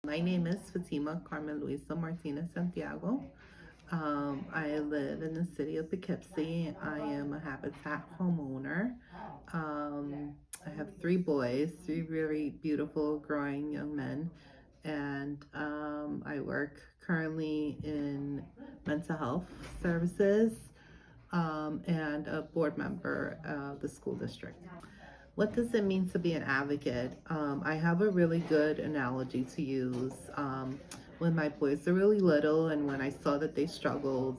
My name is Fatimah Carmen Luisa Martinez Santiago. I live in the city of Poughkeepsie. I am a Habitat homeowner. I have three boys, three very beautiful, growing young men, and I work currently in mental health services and a board member of the school district. What does it mean to be an advocate? I have a really good analogy to use. When my boys were really little and when I saw that they struggled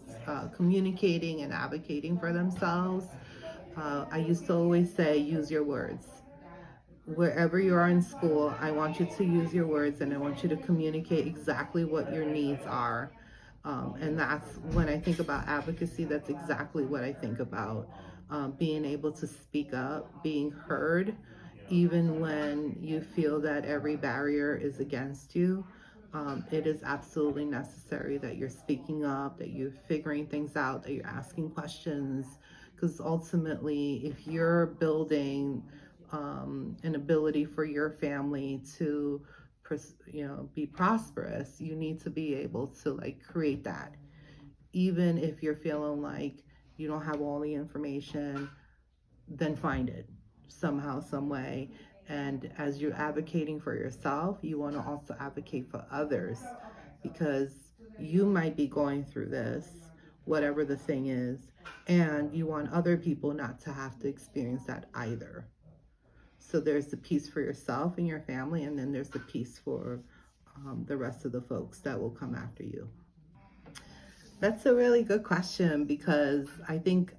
communicating and advocating for themselves, I used to always say, use your words. Wherever you are in school, I want you to use your words and I want you to communicate exactly what your needs are. And that's when I think about advocacy, that's exactly what I think about. Being able to speak up, being heard, even when you feel that every barrier is against you. It is absolutely necessary that you're speaking up, that you're figuring things out, that you're asking questions. Because ultimately, if you're building an ability for your family to be prosperous, you need to be able to like create that, even if you're feeling like you don't have all the information. Then find it somehow, some way. And as you're advocating for yourself, you want to also advocate for others, because you might be going through this, whatever the thing is, and you want other people not to have to experience that either. So there's the piece for yourself and your family, and then there's the piece for the rest of the folks that will come after you. That's a really good question, because I think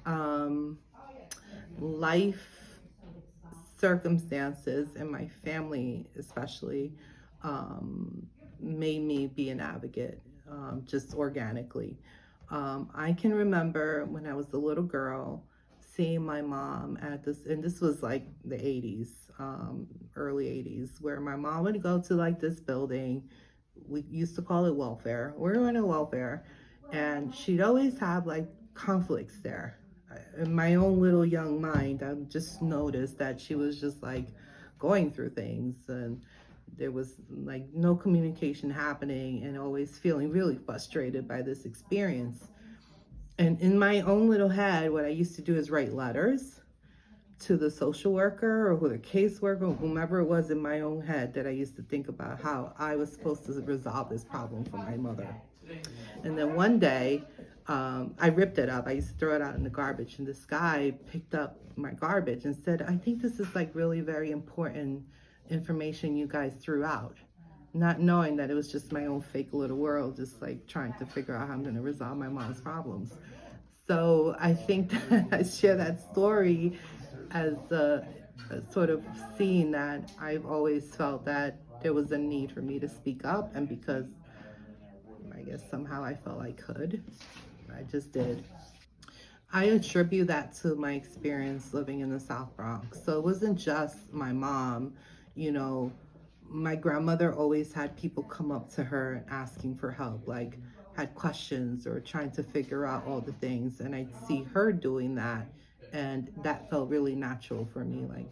um, life circumstances and my family especially made me be an advocate, just organically. I can remember when I was a little girl seeing my mom at this, and this was like the 80s, early 80s, where my mom would go to like this building. We used to call it welfare. We were in a welfare, and she'd always have like conflicts there. In my own little young mind, I just noticed that she was just like going through things, and there was like no communication happening, and always feeling really frustrated by this experience. And in my own little head, what I used to do is write letters to the social worker or the caseworker or whomever it was, in my own head, that I used to think about how I was supposed to resolve this problem for my mother. And then one day, I ripped it up. I used to throw it out in the garbage, and this guy picked up my garbage and said, I think this is like really very important information you guys threw out. Not knowing that it was just my own fake little world, just like trying to figure out how I'm going to resolve my mom's problems. So I think that I share that story as a sort of seeing that I've always felt that there was a need for me to speak up, and because I guess somehow I felt I could, I just did. I attribute that to my experience living in the South Bronx. So it wasn't just my mom, you know, my grandmother always had people come up to her asking for help, like had questions or trying to figure out all the things. And I'd see her doing that. And that felt really natural for me. Like,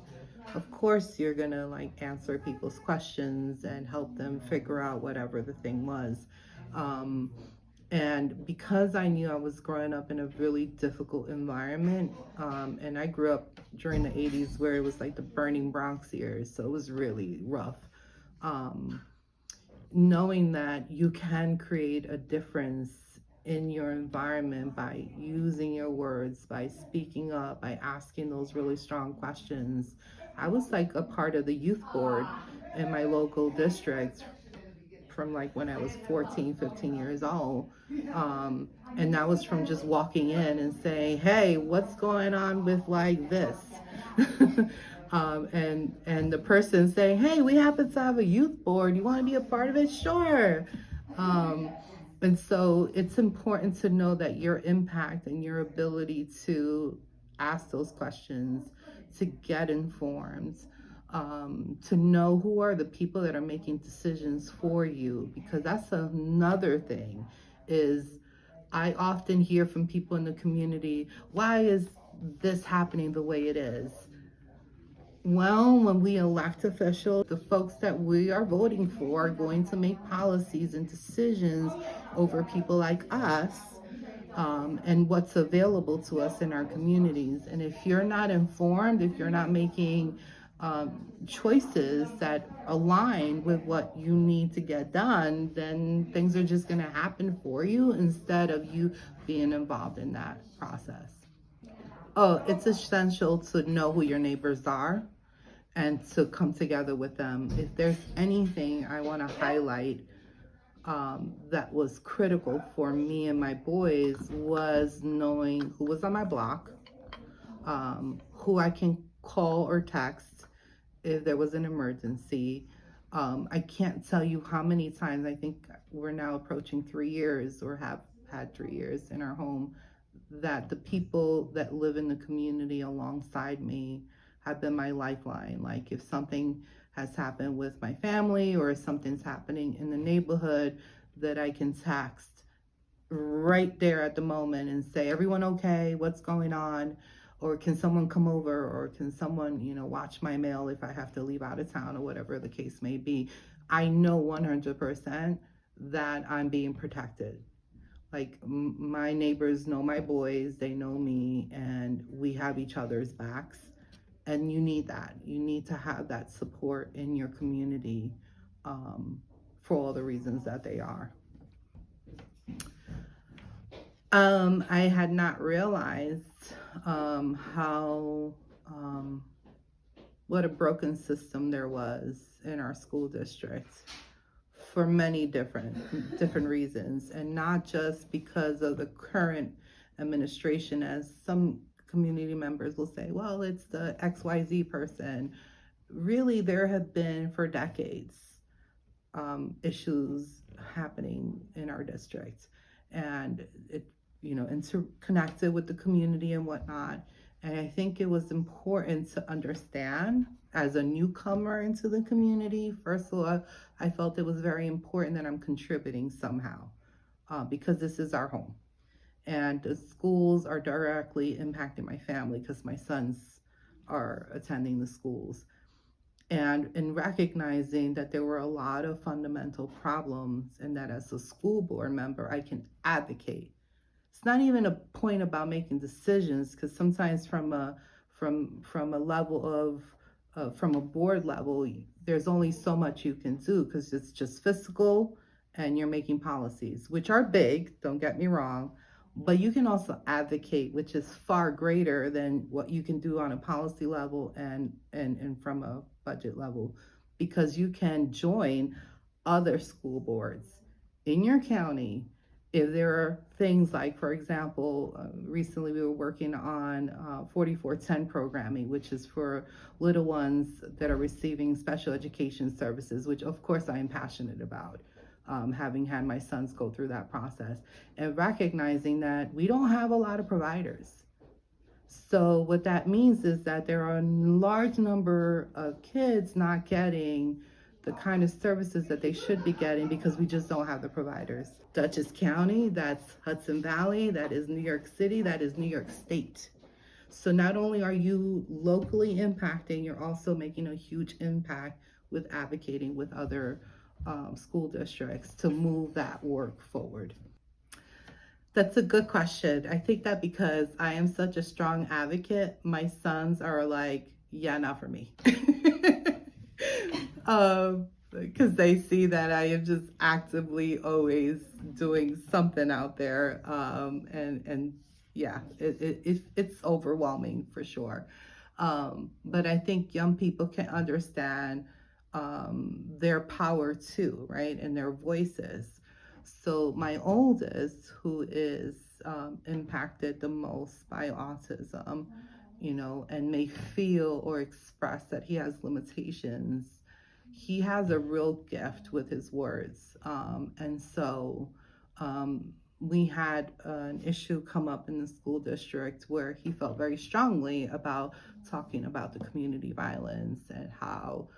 of course, you're gonna like answer people's questions and help them figure out whatever the thing was. Um, and because I knew I was growing up in a really difficult environment, and I grew up during the 80s where it was like the burning Bronx years, so it was really rough. Um, Knowing that you can create a difference in your environment by using your words, by speaking up, by asking those really strong questions. I was like a part of the youth board in my local district from like when I was 14, 15 years old. And that was from just walking in and saying, hey, what's going on with like this? And the person saying, hey, we happen to have a youth board. You want to be a part of it? Sure. Um, and so it's important to know that your impact and your ability to ask those questions, to get informed, to know who are the people that are making decisions for you, because that's another thing. Is I often hear from people in the community, why is this happening the way it is? Well, when we elect officials, the folks that we are voting for are going to make policies and decisions over people like us, and what's available to us in our communities. And if you're not informed, if you're not making choices that align with what you need to get done, then things are just going to happen for you instead of you being involved in that process. Oh, it's essential to know who your neighbors are and to come together with them. If there's anything I want to highlight that was critical for me and my boys was knowing who was on my block, who I can call or text if there was an emergency. I can't tell you how many times, I think we're now approaching 3 years or have had 3 years in our home, that the people that live in the community alongside me have been my lifeline. Like if something has happened with my family or something's happening in the neighborhood, that I can text right there at the moment and say, everyone okay? What's going on? Or can someone come over? Or can someone, watch my mail if I have to leave out of town or whatever the case may be? I know 100% that I'm being protected. Like my neighbors know my boys, they know me, and we have each other's backs. And you need that. You need to have that support in your community, for all the reasons that they are. I had not realized how what a broken system there was in our school district for many different reasons, and not just because of the current administration, as some community members will say, well, it's the XYZ person. Really, there have been for decades issues happening in our district, and it interconnected with the community and whatnot. And I think it was important to understand as a newcomer into the community. First of all, I felt it was very important that I'm contributing somehow, because this is our home. And the schools are directly impacting my family because my sons are attending the schools. And in recognizing that there were a lot of fundamental problems, and that as a school board member, I can advocate. It's not even a point about making decisions, because sometimes from a level of from a board level, there's only so much you can do, because it's just fiscal and you're making policies, which are big, don't get me wrong, but you can also advocate, which is far greater than what you can do on a policy level and from a budget level, because you can join other school boards in your county. If there are things like, for example, recently we were working on 4410 programming, which is for little ones that are receiving special education services, which of course I am passionate about, having had my sons go through that process, and recognizing that we don't have a lot of providers. So what that means is that there are a large number of kids not getting the kind of services that they should be getting because we just don't have the providers. Dutchess County, that's Hudson Valley, that is New York City, that is New York State. So not only are you locally impacting, you're also making a huge impact with advocating with other school districts to move that work forward. That's a good question. I think that because I am such a strong advocate, my sons are like, yeah, not for me. Because they see that I am just actively always doing something out there. And yeah, it's overwhelming for sure. But I think young people can understand their power too, right? And their voices. So my oldest, who is impacted the most by autism, and may feel or express that he has limitations, he has a real gift with his words. And so we had an issue come up in the school district where he felt very strongly about talking about the community violence and how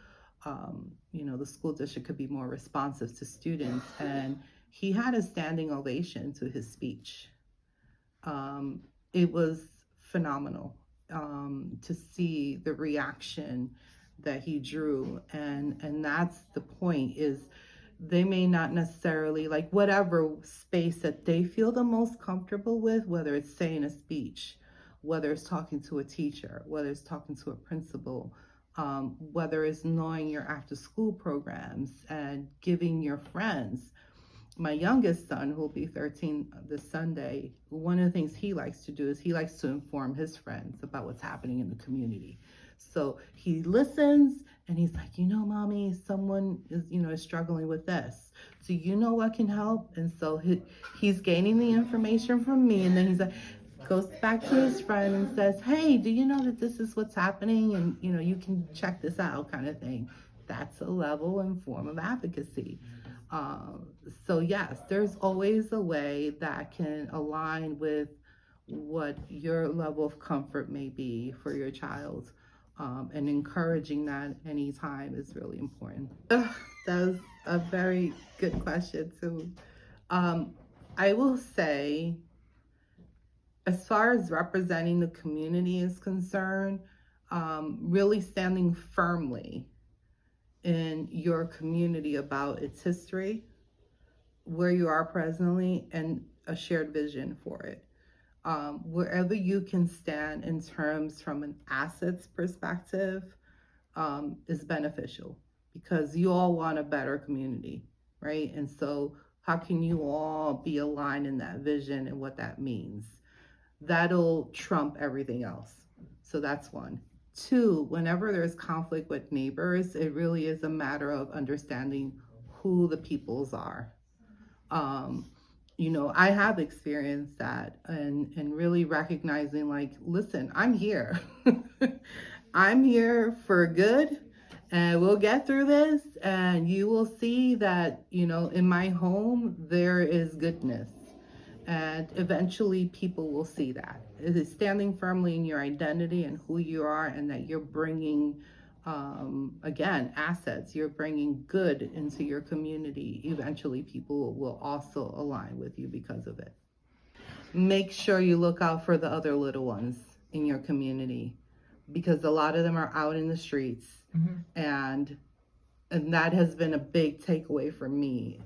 the school district could be more responsive to students. And he had a standing ovation to his speech. It was phenomenal. to see the reaction that he drew. And that's the point, is they may not necessarily like whatever space that they feel the most comfortable with, whether it's saying a speech, whether it's talking to a teacher, whether it's talking to a principal, whether it's knowing your after school programs and giving your friends. My youngest son, who will be 13 this Sunday, one of the things he likes to do is he likes to inform his friends about what's happening in the community. So he listens and he's like, mommy, someone is struggling with this. Do you know what can help? And so he's gaining the information from me, and then he's like, goes back to his friend and says, hey, do you know that this is what's happening? And you can check this out, kind of thing. That's a level and form of advocacy. So yes, there's always a way that can align with what your level of comfort may be for your child. And encouraging that anytime is really important. That was a very good question too. I will say, as far as representing the community is concerned, really standing firmly in your community about its history, where you are presently, and a shared vision for it. Wherever you can stand in terms from an assets perspective is beneficial, because you all want a better community, right? And so how can you all be aligned in that vision and what that means? That'll trump everything else. So that's one. Two, whenever there's conflict with neighbors, it really is a matter of understanding who the peoples are. Um, I have experienced that, and really recognizing, like, listen, I'm here. I'm here for good, and we'll get through this, and you will see that, in my home, there is goodness. And eventually people will see that. It is standing firmly in your identity and who you are, and that you're bringing, again, assets. You're bringing good into your community. Eventually people will also align with you because of it. Make sure you look out for the other little ones in your community, because a lot of them are out in the streets. Mm-hmm. And that has been a big takeaway for me.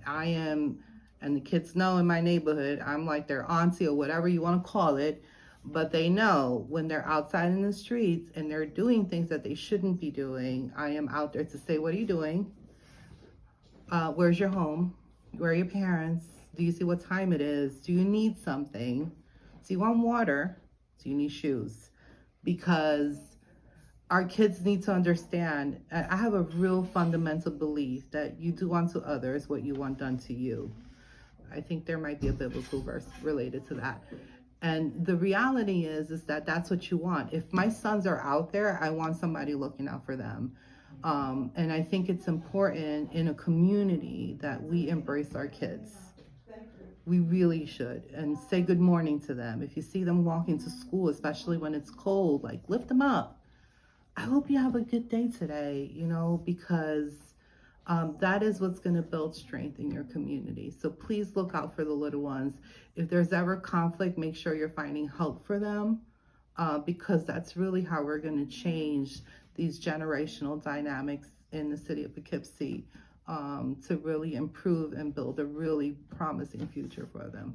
And the kids know in my neighborhood, I'm like their auntie or whatever you want to call it, but they know when they're outside in the streets and they're doing things that they shouldn't be doing. I am out there to say, what are you doing? Where's your home? Where are your parents? Do you see what time it is? Do you need something? Do you want water? Do you need shoes? Because our kids need to understand. I have a real fundamental belief that you do unto others what you want done to you. I think there might be a biblical verse related to that. And the reality is that that's what you want. If my sons are out there, I want somebody looking out for them. And I think it's important in a community that we embrace our kids. We really should. And say good morning to them. If you see them walking to school, especially when it's cold, like, lift them up. I hope you have a good day today, because that is what's going to build strength in your community. So please look out for the little ones. If there's ever conflict, make sure you're finding help for them, because that's really how we're going to change these generational dynamics in the city of Poughkeepsie, to really improve and build a really promising future for them.